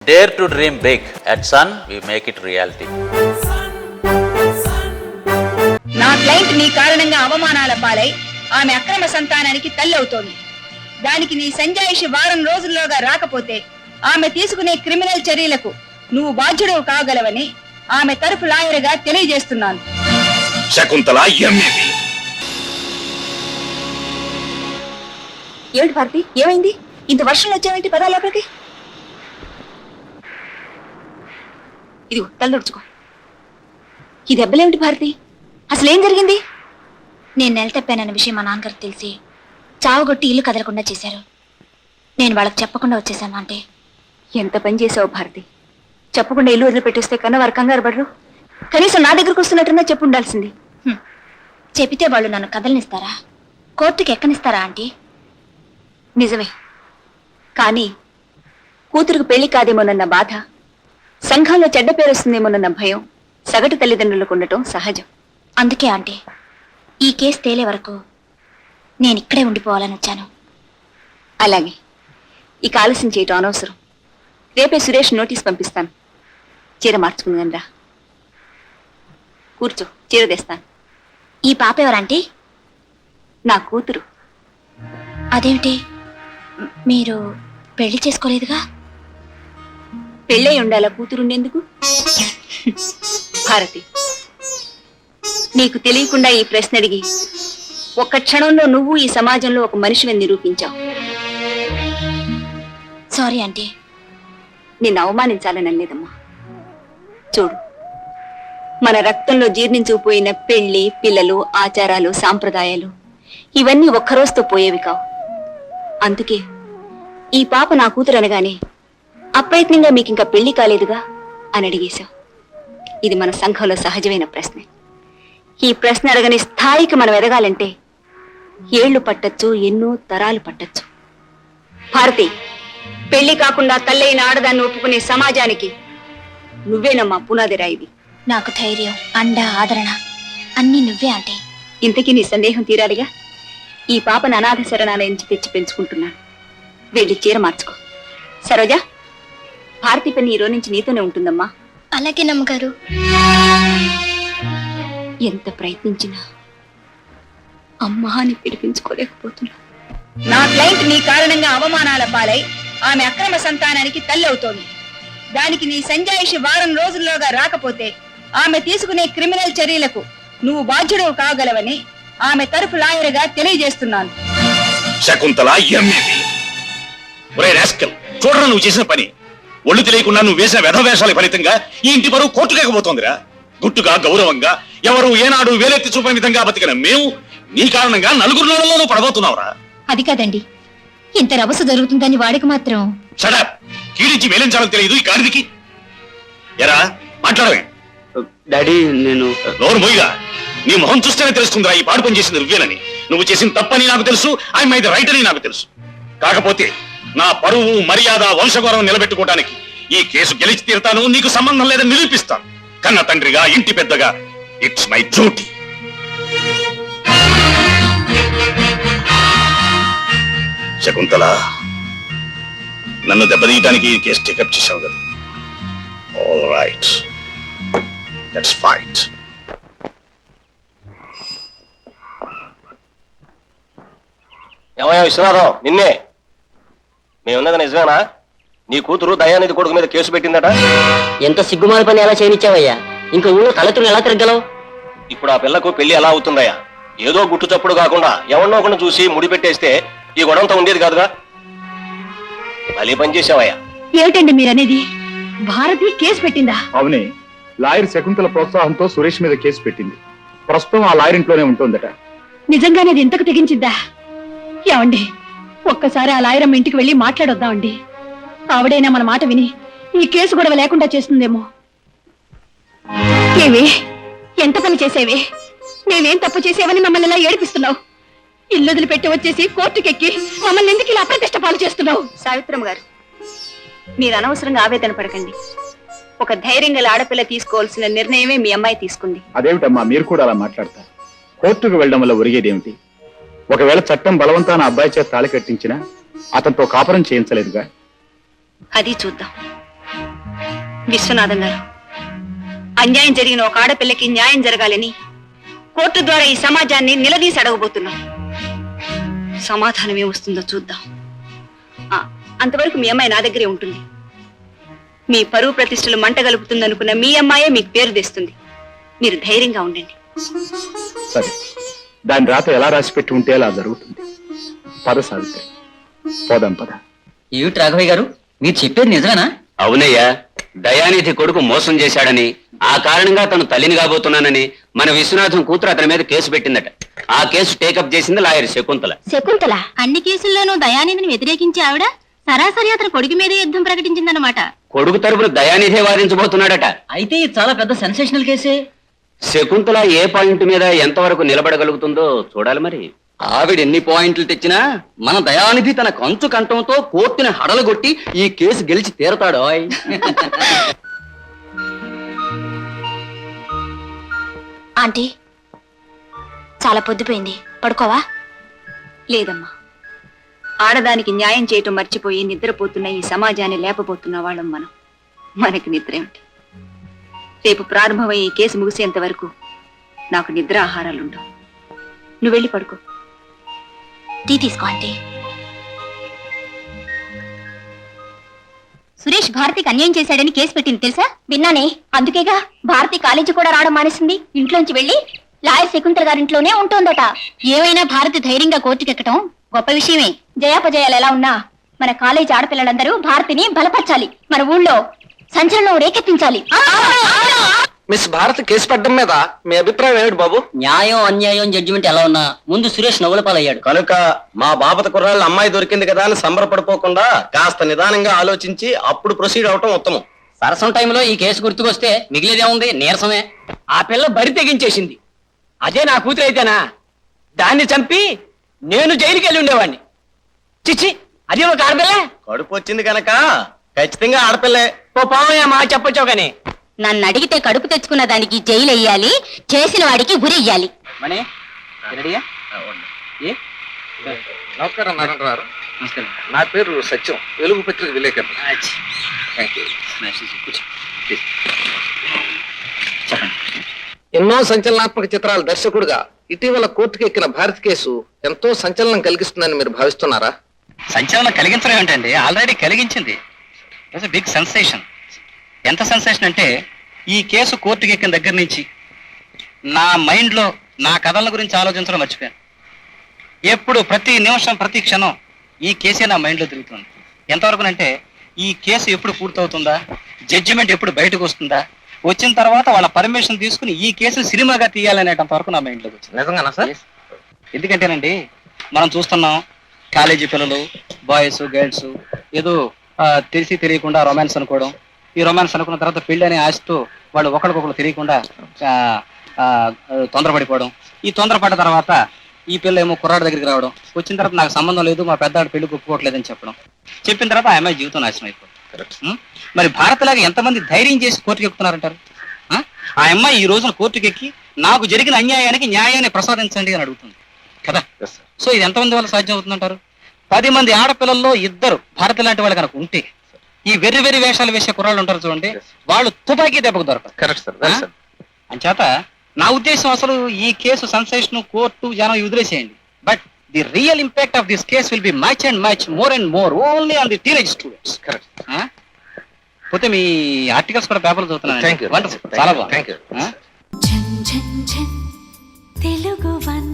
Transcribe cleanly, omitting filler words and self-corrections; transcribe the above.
dare to dream big. At Sun, we make it reality. నా client నీ కారణంగా అవమానాల పాలై ఆమె అక్రమ సంతానానికి తల్లి అవుతోంది. దానికి నీ సంజాయిషి వారం రోజుల్లోగా రాకపోతే ఆమె తీసుకునే క్రిమినల్ చర్యలకు నువ్వు బాధ్యుడు కాగలవని ఆమె తరఫు లాయర్గా తెలియజేస్తున్నాను. శకుంతల ఎంఏబి. ఏమిటి భారతి, ఏమైంది? ఇంత వర్షంలో వచ్చావేంటి? పదా లోపలికి. ఇది తలదొడుచుకో. ఈ దెబ్బలేమిటి భారతి? అసలు ఏం జరిగింది? నేను నెల తప్పానన్న విషయం మా నాన్నగారికి తెలిసి చావుగొట్టి ఇల్లు కదలకుండా చేశారు. నేను వాళ్ళకి చెప్పకుండా వచ్చేసాను. అంటే ఎంత పని చేసావు భారతి. చెప్పకుండా ఇల్లు వదిలిపెట్టేస్తే కన్నా వారు కంగారు పడరు. కనీసం నా దగ్గరకు వస్తున్నట్టున్నా చెప్పు ఉండాల్సింది. చెబితే వాళ్ళు నన్ను కదలనిస్తారా? కోర్టుకి ఎక్కనిస్తారా ఆంటీ? నిజమే, కానీ కూతురుకు పెళ్లి కాదేమోనన్న బాధ, సంఘంలో చెడ్డ పేరు వస్తుందేమోనన్న భయం సగటు తల్లిదండ్రులకు ఉండటం సహజం. అందుకే ఆంటీ ఈ కేసు తేలే వరకు నేను ఇక్కడే ఉండిపోవాలని వచ్చాను. అలాగే, ఇక ఆలస్యం చేయటం అనవసరం. రేపే సురేష్ నోటీస్ పంపిస్తాను. చీర మార్చుకుందని రా. కూర్చో, చీర తెస్తాను. ఈ పాప ఎవరంటీ? నా కూతురు. అదేమిటి, మీరు పెళ్లి చేసుకోలేదుగా? పెళ్ళై ఉండాలా కూతురుండేందుకు? భారతి, నీకు తెలియకుండా ఈ ప్రశ్న అడిగి ఒక్క క్షణంలో నువ్వు ఈ సమాజంలో ఒక మనిషిని నిరూపించావు. Sorry aunty. నిన్ను అవమానించాలని అనలేదమ్మా. చూడు, మన రక్తంలో జీర్ణించుకుపోయిన పెళ్లి, పిల్లలు, ఆచారాలు, సాంప్రదాయాలు ఇవన్నీ ఒక్కరోజుతో పోయేవి కావు. అందుకే ఈ పాప నా కూతురు అనగానే అప్రయత్నంగా మీకింకా పెళ్లి కాలేదుగా అని అడిగేశావు. ఇది మన సంఘంలో సహజమైన ప్రశ్నే. ఈ ప్రశ్న అడగని స్థాయికి మనం ఎదగాలంటే ఏళ్లు పట్టచ్చు, ఎన్నో తరాలు పట్టచ్చు. భారతి, పెళ్లి కాకుండా తల్లైన ఆడదాన్ని ఒప్పుకునే సమాజానికి నువ్వేనమ్మా పునాది రాయివి. నాకు ధైర్యం, అండ, ఆదరణ అన్నీ నువ్వే ఆంటీ. ఇంతకీ నీ సందేహం తీరాలిగా. ఈ పాపను అనాథ శరణాలయం నుంచి తెచ్చి పెంచుకుంటున్నాను. వెళ్ళి చీర మార్చుకో. సరోజా, భారతి పని ఈ రోజు నుంచి నీతోనే ఉంటుందమ్మా. అలాగే నమ్మగారు. ఎంత ప్రయత్నించినా అమ్మా అని పిలిపించుకోలేకపోతున్నా. నా క్లయింట్ నీ కారణంగా అవమానాల పాలై ఆమె అక్రమ సంతానానికి తల్లి అవుతోంది. దానికి నీ సంజాయిషి వారం రోజుల్లోగా రాకపోతే ఆమె తీసుకునే క్రిమినల్ చర్యలకు నువ్వు బాధ్యుడు కాగలవని ఆమె తరఫు లాయర్గా తెలియజేస్తున్నాను. శకుంతల ఎంఏబి. ఒరే రాస్కల్, చూడరా నువ్వు చేసిన పని. ఒళ్ళు తెలియకుండా నువ్వు వేసిన వ్యధవేషాల ఫలితంగా ఈ ఇంటి బరువు కోర్టుకేకపోతోందిరా. గుట్టుగా, గౌరవంగా, ఎవరు ఏనాడు వేలెత్తి చూపని విధంగా బతికిన మేము నీ కారణంగా నలుగురు నెలల్లోనూ పడబోతున్నావురా. అది కాదండి, ఇంత రభస జరుగుతుందని వాడికి మాత్రం. షడప్, కీడించి వేలించాలని తెలియదు ఈ గాడిదికి. ఎరా మాట్లాడమే. డాడీ, నేను నోరు మొయ్యగా. నీ మొహం చూస్తేనే తెలుస్తుందిరా ఈ పాడు పని చేసింది నువ్వేనని. నువ్వు చేసిన తప్పని నాకు తెలుసు, ఐ మై ది రైట్ అని నాకు తెలుసు. కాకపోతే నా పరువు, మర్యాద, వంశగౌరవం నిలబెట్టుకోవడానికి ఈ కేసు గెలిచి తీరుతాను. నీకు సంబంధం లేదని నిరూపిస్తాను. కన్న తండ్రిగా, ఇంటి పెద్దగా ఇట్స్ మై డ్యూటీ. శకుంతల, నన్ను దెబ్బతీయడానికి ఈ కేసు టేకప్ చేశావు కదా. All right, let's fight. ఏమయ్యా విశ్వనాథం, నిన్నే. మేమున్నది నిజమేనా? నీ కూతురు దయానిధి కొడుకు మీద కేసు పెట్టిందట. ఎంత సిగ్గుమాల పని ఎలా చేయనిచ్చావయ్యా? ఇంకా ఊళ్ళో తలెత్తులు ఎలా తిరగలవు? ఇప్పుడు ఆ పిల్లకు పెళ్లి ఎలా అవుతుందయ్యా? ఏదో గుట్టు చప్పుడు కాకుండా ఎవరినో ఒకరిని చూసి ముడి పెట్టేస్తే ఈ గొడవంతా ఉండేది కాదుగా. మళ్ళీ పని చేసావయ్యా. ఏమిటండి మీరనేది? భారతి కేసు పెట్టిందా? అవునే, లాయర్ శకుంతల ప్రోత్సాహంతో సురేష్ మీద కేసు పెట్టింది. ప్రస్తుతం ఆ లాయర్ ఇంట్లోనే ఉంటుందట. నిజంగానే అది ఇంతకు తెగించిద్దా? ఏమండి, ఒక్కసారి ఆ లాయరమ్మ ఇంటికి వెళ్ళి మాట్లాడొద్దామండి. ఆవిడైనా మన మాట విని ఈ కేసు గొడవ లేకుండా చేస్తుందేమో. ఏవి, ఎంత పని చేసేవి? మేమేం తప్పు చేసేవని మమ్మల్ని ఇలా ఏడిపిస్తున్నావు? ఇల్లు వదిలిపెట్టి వచ్చేసి కోర్టుకెక్కి మమ్మల్ని ఎందుకు ఇలా అప్రతిష్ట పాలు చేస్తున్నావు? సావిత్రమ్మ గారు, మీరు అనవసరంగా ఆవేదన పడకండి. ఒక ధైర్యం గల ఆడపిల్ల తీసుకోవాల్సిన నిర్ణయమే మీ అమ్మాయి తీసుకుంది. అదేమిటమ్మా మీరు కూడా అలా మాట్లాడతారు? కోర్టుకు వెళ్ళడం వల్ల ఒరిగేదేమిటి? ఒకవేళ చట్టం బలవంతాన అబ్బాయి చేత తాళి కట్టించినా అతనితో కాపురం చేయించలేదుగా. అది చూద్దాం. విశ్వనాథం గారు, అన్యాయం జరిగిన ఒక ఆడపిల్లకి న్యాయం జరగాలని కోర్టు ద్వారా ఈ సమాజాన్ని నిలదీసి అడగబోతున్నాం. సమాధానం ఏమొస్తుందో చూద్దాం. అంతవరకు మీ అమ్మాయి నా దగ్గరే ఉంటుంది. మీ పరువు ప్రతిష్టలు మంట గలుపుతుందనుకున్న మీ అమ్మాయే మీకు పేరు తెస్తుంది. మీరు ధైర్యంగా ఉండండి. సరే, దాని రాత ఎలా రాసి పెట్టి ఉంటే అలా జరుగుతుంది. పద సావిత్రి, పోదాం పద. ఏమిటి రాఘవయ్య గారు, మీరు చెప్పేది నిజమేనా? అవునయ్యా, దయానిధి కొడుకు మోసం చేశాడని, ఆ కారణంగా తను తల్లిని కాబోతున్నానని మన విశ్వనాథం కూతురు అతని మీద కేసు పెట్టిందట. ఆ కేసు టేకప్ చేసింది లాయర్ శకుంతల. శకుంతల అన్ని కేసుల్లోనూ దయానిధిని వ్యతిరేకించి ఆవిడ సరాసరి అతని కొడుకు మీదే యుద్ధం ప్రకటించిందన్నమాట. కొడుకు తరపున దయానిధే వాదించబోతున్నాడట. అయితే ఇది చాలా పెద్ద సెన్సేషనల్ కేసే. శకుంతల ఏ పాయింట్ మీద ఎంతవరకు నిలబడగలుగుతుందో చూడాలి మరి. ఆవిడ ఎన్ని పాయింట్లు తెచ్చినా మన దయానిధి తన కంచు కంఠంతో కోర్టుని హడలగొట్టి ఈ కేసు గెలిచి తీరతాడో. ఆంటీ, చాలా పొద్దుపోయింది, పడుకోవా? లేదమ్మా, ఆడదానికి న్యాయం చేయటం మర్చిపోయి నిద్రపోతున్న ఈ సమాజాన్ని లేపబోతున్న వాళ్ళం మనం. మనకి నిద్ర ఏమిటి? రేపు ప్రారంభమయ్యే ఈ కేసు ముగిసేంత వరకు నాకు నిద్ర ఆహారాలుండవు. నువ్వు వెళ్ళి పడుకో. టీ తీసుకో ఆంటీ. సురేష్ భారతికి అన్యాయం చేశాడని కేసు పెట్టింది తెలుసా? విన్నానే, అందుకేగా భారతి కాలేజీ కూడా రావడం మానేసింది. ఇంట్లోంచి వెళ్లి లాయర్ శకుంతల గారింట్లోనే ఉంటోందట. ఏమైనా భారతి ధైర్యంగా కోర్టుకెక్కటం గొప్ప విషయమే. జయాపజయాలు ఎలా ఉన్నా మన కాలేజీ ఆడపిల్లలందరూ భారతిని బలపరచాలి. మన ఊళ్ళో సంచలనం రేకెత్తించాలి. మిస్ భారత్ కేసు పెట్టడం మీద మీ అభిప్రాయం ఏమిటి బాబు? న్యాయం అన్యాయం జడ్జిమెంట్ ఎలా ఉన్నా ముందు సురేష్ నవ్వుల పాలయ్యాడు కనుక మా బాపత కుర్రాళ్ళ అమ్మాయి దొరికింది కదా అని సంబరపడిపోకుండా కాస్త నిదానంగా ఆలోచించి అప్పుడు ప్రొసీడ్ అవటం ఉత్తమం. సరసం టైంలో ఈ కేసు గుర్తుకొస్తే మిగిలేదేముంది, నీరసమే. ఆ పిల్ల బరి తెగించేసింది. అదే నా కూతురు అయితేనా దాన్ని చంపి నేను జైలుకి వెళ్ళి ఉండేవాడిని. చిచ్చి, అది ఒక ఆడపిల్ల. కడుపు వచ్చింది కనుక ఖచ్చితంగా ఆడపిల్లే. ఓ పావయ్య మా చెప్పొచ్చావు కానీ నన్ను అడిగితే కడుపు తెచ్చుకున్న దానికి జైలు వెయ్యాలి, చేసిన వాడికి గురెయ్యాలి. మనీ రెడీయా? నమస్కారం నారాయణ గారు. నా పేరు సత్యం, వెలుగు పత్రిక విలేకరు. ఎన్నో సంచలనాత్మక చిత్రాల దర్శకుడిగా ఇటీవల కోర్టుకు ఎక్కిన భారత్ కేసు ఎంతో సంచలనం కలిగిస్తుందని మీరు భావిస్తున్నారా? సంచలనం కలిగించడం ఏంటండి, ఆల్రెడీ కలిగించింది. Big sensation. ఎంత సెన్సేషన్ అంటే, ఈ కేసు కోర్టుకి ఎక్కిన దగ్గర నుంచి నా మైండ్లో నా కథల గురించి ఆలోచించడం మర్చిపోయాను. ఎప్పుడు ప్రతి నిమిషం ప్రతి క్షణం ఈ కేసే నా మైండ్లో తిరుగుతుంది. ఎంతవరకు అంటే, ఈ కేసు ఎప్పుడు పూర్తవుతుందా, జడ్జిమెంట్ ఎప్పుడు బయటకు వస్తుందా, వచ్చిన తర్వాత వాళ్ళ పర్మిషన్ తీసుకుని ఈ కేసును సినిమాగా తీయాలనేటంత వరకు నా మైండ్లోకి వచ్చింది. నిజంగానా సార్? ఎందుకంటేనండి, మనం చూస్తున్నాం కాలేజీ పిల్లలు, బాయ్స్ గర్ల్స్ ఏదో తెలిసి తెలియకుండా రొమాన్స్ అనుకోవడం, ఈ రొమాన్స్ అనుకున్న తర్వాత పెళ్లి అనే ఆశతో వాళ్ళు ఒకరికొకరు తెలియకుండా తొందరపడిపోవడం. ఈ తొందరపడ్డ తర్వాత ఈ పిల్ల ఏమో కుర్రాడి దగ్గరికి రావడం, వచ్చిన తర్వాత నాకు సంబంధం లేదు, మా పెద్దాడు పెళ్లి ఒప్పుకోవట్లేదని చెప్పడం, చెప్పిన తర్వాత ఆ అమ్మాయి జీవితం నాశనం అయిపోతుంది. మరి భారత్లాగా ఎంతమంది ధైర్యం చేసి కోర్టుకు ఎక్కుతున్నారంటారు? ఆ అమ్మాయి ఈ రోజున కోర్టుకు ఎక్కి నాకు జరిగిన అన్యాయానికి న్యాయాన్ని ప్రసాదించండి అని అడుగుతుంది కదా. సో ఇది ఎంతమంది వల్ల సాధ్యం అవుతుందంటారు? 10 మంది ఆడపిల్లల్లో 2 భారతి లాంటి వాళ్ళు కనుక ఉంటే, ఈ వెర్రి వెర్రి వేషాలు వేసే కుర్రాళ్ళు ఉంటారు చూడండి, వాళ్ళు తుపాకీ దెబ్బకు దొరకరు. Correct sir. అంచేత నా ఉద్దేశం, అసలు ఈ కేసు సెన్సేషన్, కోర్టు జనం వదిలేసేయండి. But the real impact of this case will be much and much more and more only on the teenage students. Correct. పోతే మీ ఆర్టికల్స్ కూడా పేపర్లు చదువుతున్నాను. చాలా బాగుంది. Thank you. తెలుగు వన్